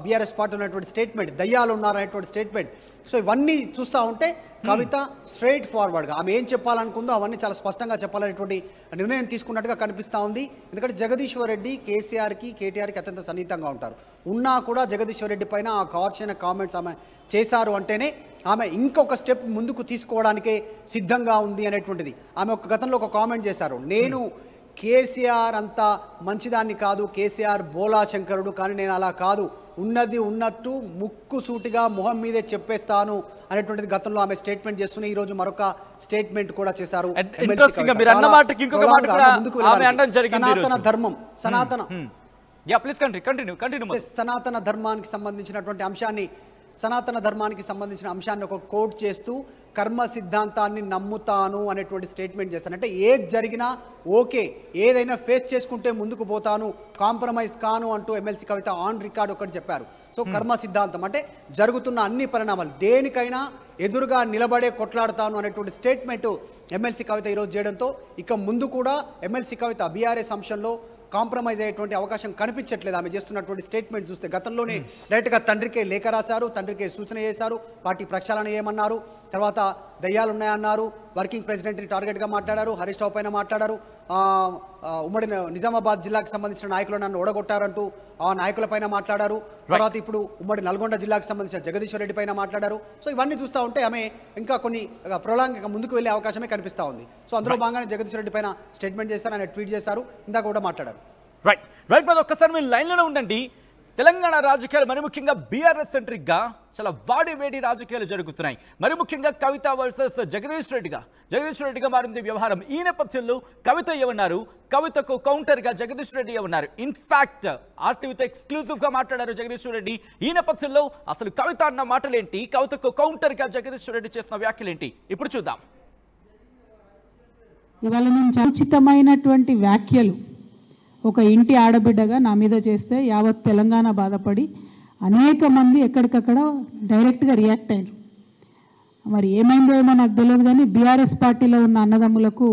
బీఆర్ఎస్ పార్టీలో ఉన్నటువంటి స్టేట్మెంట్, దయ్యాలు ఉన్నారు అనేటువంటి స్టేట్మెంట్. సో ఇవన్నీ చూస్తూ ఉంటే కవిత స్ట్రైట్ ఫార్వర్డ్గా ఆమె ఏం చెప్పాలనుకుందో అవన్నీ చాలా స్పష్టంగా చెప్పాలనేటువంటి నిర్ణయం తీసుకున్నట్టుగా కనిపిస్తూ ఉంది. ఎందుకంటే జగదీశ్వర్ రెడ్డి కేసీఆర్కి, కేటీఆర్కి అత్యంత సన్నిహితంగా ఉంటారు. ఉన్నా కూడా జగదీశ్వర్ రెడ్డి పైన ఆ కార్షణ కామెంట్స్ ఆమె చేశారు అంటేనే ఆమె ఇంకొక స్టెప్ ముందుకు తీసుకోవడానికే సిద్ధంగా ఉంది అనేటువంటిది. ఆమె గతంలో ఒక కామెంట్ చేశారు, నేను కేసీఆర్ అంత మంచిదాన్ని కాదు, కేసీఆర్ బోలా శంకరుడు, కానీ నేను అలా కాదు, ఉన్నది ఉన్నట్టు ముక్కు సూటిగా మొహం మీదే చెప్పేస్తాను అనేటువంటిది గతంలో ఆమె స్టేట్మెంట్ చేస్తూనే ఈ రోజు మరొక స్టేట్మెంట్ కూడా చేశారు. సనాతన ధర్మం, సనాతన ధర్మానికి సంబంధించిన అంశాన్ని ఒక కోట్ చేస్తూ కర్మ సిద్ధాంతాన్ని నమ్ముతాను అనేటువంటి స్టేట్మెంట్ చేస్తాను. అంటే ఏది జరిగినా ఓకే, ఏదైనా ఫేస్ చేసుకుంటే ముందుకు పోతాను, కాంప్రమైజ్ కాను అంటూ ఎమ్మెల్సీ కవిత ఆన్ రికార్డ్ ఒకటి చెప్పారు. సో కర్మ సిద్ధాంతం అంటే జరుగుతున్న అన్ని పరిణామాలు దేనికైనా ఎదురుగా నిలబడే కొట్లాడతాను అనేటువంటి స్టేట్మెంట్ ఎమ్మెల్సీ కవిత ఈరోజు చేయడంతో ఇక ముందు కూడా ఎమ్మెల్సీ కవిత బీఆర్ఎస్ అంశంలో కాంప్రమైజ్ అయ్యేటువంటి అవకాశం కనిపించట్లేదు. ఆమె చేస్తున్నటువంటి స్టేట్మెంట్ చూస్తే గతంలోనే డైరెక్ట్గా తండ్రికే లేఖ రాశారు, తండ్రికే సూచన చేశారు, పార్టీ ప్రక్షాళన ఏమన్నారు, తర్వాత దయ్యాలు ఉన్నాయన్నారు, వర్కింగ్ ప్రెసిడెంట్ని టార్గెట్గా మాట్లాడారు, హరీష్ రావు పైన మాట్లాడారు, ఉమ్మడి నిజామాబాద్ జిల్లాకు సంబంధించిన నాయకులు నన్ను ఓడగొట్టారంటూ ఆ నాయకుల పైన మాట్లాడారు. తర్వాత ఇప్పుడు ఉమ్మడి నల్గొండ జిల్లాకు సంబంధించిన జగదీశ్వర్ రెడ్డి పైన మాట్లాడారు. సో ఇవన్నీ చూస్తూ ఉంటే ఆమె ఇంకా కొన్ని ప్రొలాంగ్ ముందుకు వెళ్ళే అవకాశమే కనిపిస్తూ ఉంది. సో అందులో భాగంగానే జగదీశ్వర్ రెడ్డి పైన స్టేట్మెంట్ చేస్తారు, ఆయన ట్వీట్ చేశారు, ఇందాక కూడా మాట్లాడారు. రైట్ మరి ఒక్కసారి మీరు లైన్లోనే ఉండండి. తెలంగాణ రాజకీయాలు మరి ముఖ్యంగా బీఆర్ఎస్ సెంట్రిక్గా చాలా వేడి రాజకీయాలు జరుగుతున్నాయి. మరి ముఖ్యంగా కవిత వర్సెస్ జగదీష్ రెడ్డిగా మారింది వ్యవహారం. ఈ నేపథ్యంలో కవిత ఏమన్నారు, కవితకు కౌంటర్గా జగదీష్ రెడ్డి ఏమన్నారు. ఇన్ఫాక్ట్ ఆర్టీవీతో ఎక్స్క్లూజివ్గా మాట్లాడారు జగదీష్ రెడ్డి. ఈ నేపథ్యంలో అసలు కవిత అన్న మాటలేంటి, కవితకు కౌంటర్గా జగదీష్ రెడ్డి చేసిన వ్యాఖ్యలేంటి ఇప్పుడు చూద్దాం. ఇవాళ నేను సముచితమైనటువంటి వ్యాఖ్యలు ఒక ఇంటి ఆడబిడ్డగా నా మీద చేస్తే యావత్ తెలంగాణ బాధపడి అనేక మంది ఎక్కడికక్కడ డైరెక్ట్గా రియాక్ట్ అయ్యారు. మరి ఏమైందో ఏమో నాకు తెలియదు, కానీ బీఆర్ఎస్ పార్టీలో ఉన్న అన్నదమ్ములకు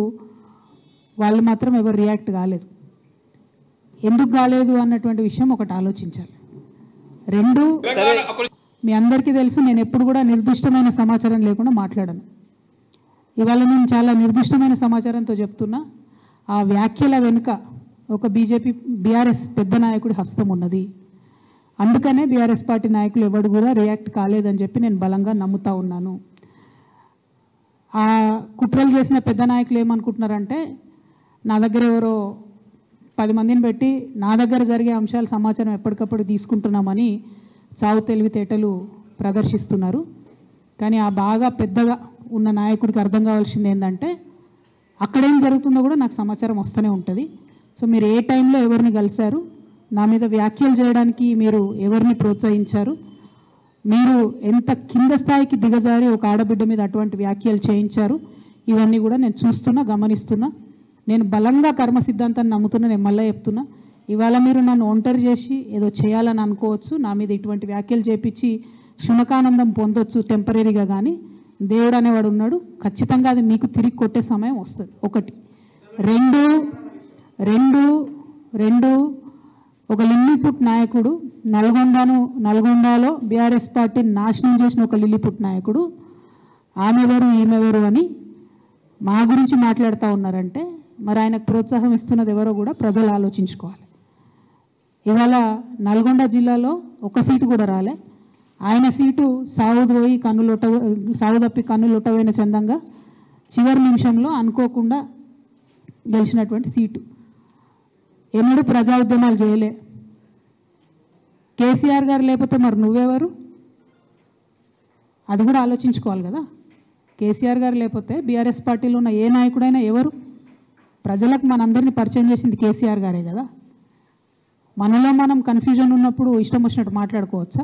వాళ్ళు మాత్రం ఎవరు రియాక్ట్ కాలేదు. ఎందుకు కాలేదు అన్నటువంటి విషయం ఒకటి ఆలోచించాలి. రెండు, మీ అందరికీ తెలుసు నేను ఎప్పుడు కూడా నిర్దిష్టమైన సమాచారం లేకుండా మాట్లాడను. ఇవాళ నేను చాలా నిర్దిష్టమైన సమాచారంతో చెప్తున్నా. ఆ వ్యాఖ్యల వెనుక ఒక బీఆర్ఎస్ పెద్ద నాయకుడి హస్తం ఉన్నది. అందుకనే బీఆర్ఎస్ పార్టీ నాయకులు ఎవరు కూడా రియాక్ట్ కాలేదని చెప్పి నేను బలంగా నమ్ముతా ఉన్నాను. ఆ కుట్రలు చేసిన పెద్ద నాయకులు ఏమనుకుంటున్నారంటే నా దగ్గర ఎవరో 10 మందిని పెట్టి నా దగ్గర జరిగే అంశాల సమాచారం ఎప్పటికప్పుడు తీసుకుంటున్నామని చావు తెలివితేటలు ప్రదర్శిస్తున్నారు. కానీ ఆ బాగా పెద్దగా ఉన్న నాయకుడికి అర్థం కావాల్సింది ఏంటంటే అక్కడేం జరుగుతుందో కూడా నాకు సమాచారం వస్తూనే ఉంటుంది. సో మీరు ఏ టైంలో ఎవరిని కలిశారు, నా మీద వ్యాఖ్యలు చేయడానికి మీరు ఎవరిని ప్రోత్సహించారు, మీరు ఎంత కింద స్థాయికి దిగజారి ఒక ఆడబిడ్డ మీద అటువంటి వ్యాఖ్యలు చేయించారు, ఇవన్నీ కూడా నేను చూస్తున్నా, గమనిస్తున్నా. నేను బలంగా కర్మ సిద్ధాంతాన్ని నమ్ముతున్నా. నేను మళ్ళీ చెప్తున్నా, ఇవాళ మీరు నన్ను ఒంటరి చేసి ఏదో చేయాలని అనుకోవచ్చు, నా మీద ఇటువంటి వ్యాఖ్యలు చేపించి శునకానందం పొందొచ్చు టెంపరీగా, కానీ దేవుడు అనేవాడు ఉన్నాడు. ఖచ్చితంగా అది మీకు తిరిగి కొట్టే సమయం వస్తుంది. ఒకటి. రెండు ఒక లిల్లీపుట్ నాయకుడు నల్గొండలో బీఆర్ఎస్ పార్టీని నాశనం చేసిన ఒక లిల్లీపుట్ నాయకుడు ఆమెవరు ఈమెవరు అని మా గురించి మాట్లాడుతూ ఉన్నారంటే మరి ఆయనకు ప్రోత్సాహం ఇస్తున్నది ఎవరో కూడా ప్రజలు ఆలోచించుకోవాలి. ఇవాళ నల్గొండ జిల్లాలో ఒక సీటు కూడా రాలే. ఆయన సీటు సావు తప్పి కన్నులొట్టవైన చందంగా చివరి నిమిషంలో అనుకోకుండా గెలిచినటువంటి సీటు. ఎన్నడూ ప్రజా ఉద్యమాలు చేయలే. కేసీఆర్ గారు లేకపోతే మరి నువ్వెవరు, అది కూడా ఆలోచించుకోవాలి కదా. కేసీఆర్ గారు లేకపోతే బీఆర్ఎస్ పార్టీలో ఉన్న ఏ నాయకుడైనా ఎవరు, ప్రజలకు మనందరినీ పరిచయం చేసింది కేసీఆర్ గారే కదా. మనలో మనం కన్ఫ్యూజన్ ఉన్నప్పుడు ఇష్టం వచ్చినట్టు మాట్లాడుకోవచ్చా?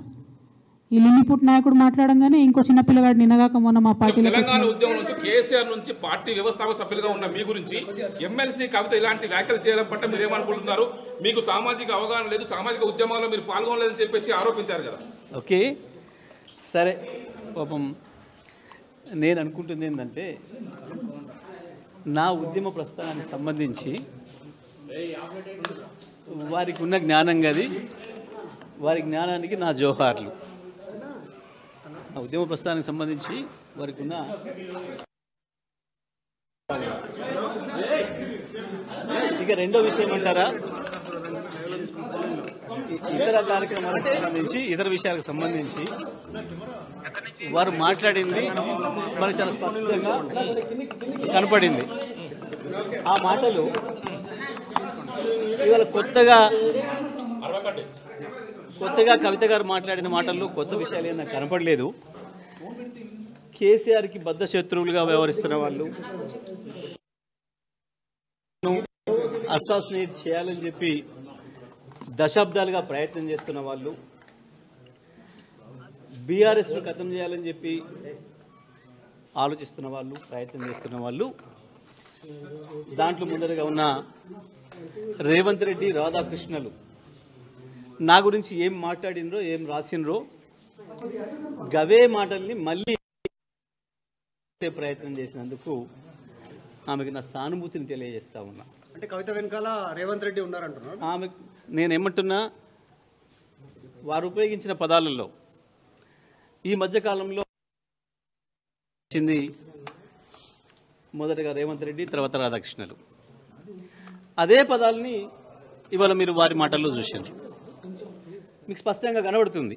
ఈ లిల్లీపుట్ నాయకుడు మాట్లాడంగానే ఇంకో చిన్న పిల్లగాడు నిన్నగాక మొన్న మా పార్టీలో తెలంగాణ ఉద్యమం నుంచి కేసీఆర్ నుంచి పార్టీ వ్యవస్థాపక సభ్యులుగా ఉన్న మీ గురించి ఎమ్మెల్సీ కవిత ఇలాంటి వ్యాఖ్యలు చేయడం పట్ల మీరు ఏమనుకుంటున్నారు? మీకు సామాజిక అవగాహన లేదు, సామాజిక ఉద్యమాల్లో మీరు పాల్గొనలేదని చెప్పేసి ఆరోపించారు కదా. ఓకే, సరే. పాపం నేను అనుకుంటుంది ఏంటంటే, నా ఉద్యమ ప్రస్థానానికి సంబంధించి వారికి ఉన్న జ్ఞానం గది, వారి జ్ఞానానికి నా జోహార్లు. నా ఉద్యమ ప్రస్థానానికి సంబంధించి వారికి ఉన్న ఇక రెండో విషయం అంటారా, ఇతర కార్యక్రమాలకు సంబంధించి, ఇతర విషయాలకు సంబంధించి వారు మాట్లాడింది మనకు చాలా స్పష్టంగా కనపడింది. ఆ మాటలు ఇవాళ కొత్తగా కవిత గారు మాట్లాడిన మాటల్లో కొత్త విషయాలు ఏమైనా కనపడలేదు. కేసీఆర్కి బద్ధ శత్రువులుగా వ్యవహరిస్తున్న వాళ్ళు, అసాసినేట్ చేయాలని చెప్పి దశాబ్దాలుగా ప్రయత్నం చేస్తున్న వాళ్ళు, బీఆర్ఎస్ను ఖతం చేయాలని చెప్పి ఆలోచిస్తున్న వాళ్ళు, ప్రయత్నం చేస్తున్న వాళ్ళు, దాంట్లో ముందరగా ఉన్న రేవంత్ రెడ్డి, రాధాకృష్ణలు నా గురించి ఏం మాట్లాడినరో, ఏం రాసినరో గవే మాటల్ని మళ్ళీ ప్రయత్నం చేసినందుకు ఆమెకి నా సానుభూతిని తెలియజేస్తా ఉన్నా. అంటే కవిత వెనకాల రేవంత్ రెడ్డి ఉన్నారంటున్నారు. ఆమె నేనేమంటున్నా, వారు ఉపయోగించిన పదాలలో ఈ మధ్యకాలంలో వచ్చింది మొదటగా రేవంత్ రెడ్డి, తర్వాత రాధాకృష్ణలు. అదే పదాలని ఇవాళ మీరు వారి మాటల్లో చూశారు. మీకు స్పష్టంగా కనబడుతుంది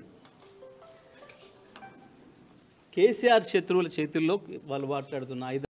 కేసీఆర్ శత్రువుల చేతుల్లో వాళ్ళు మాట్లాడుతున్న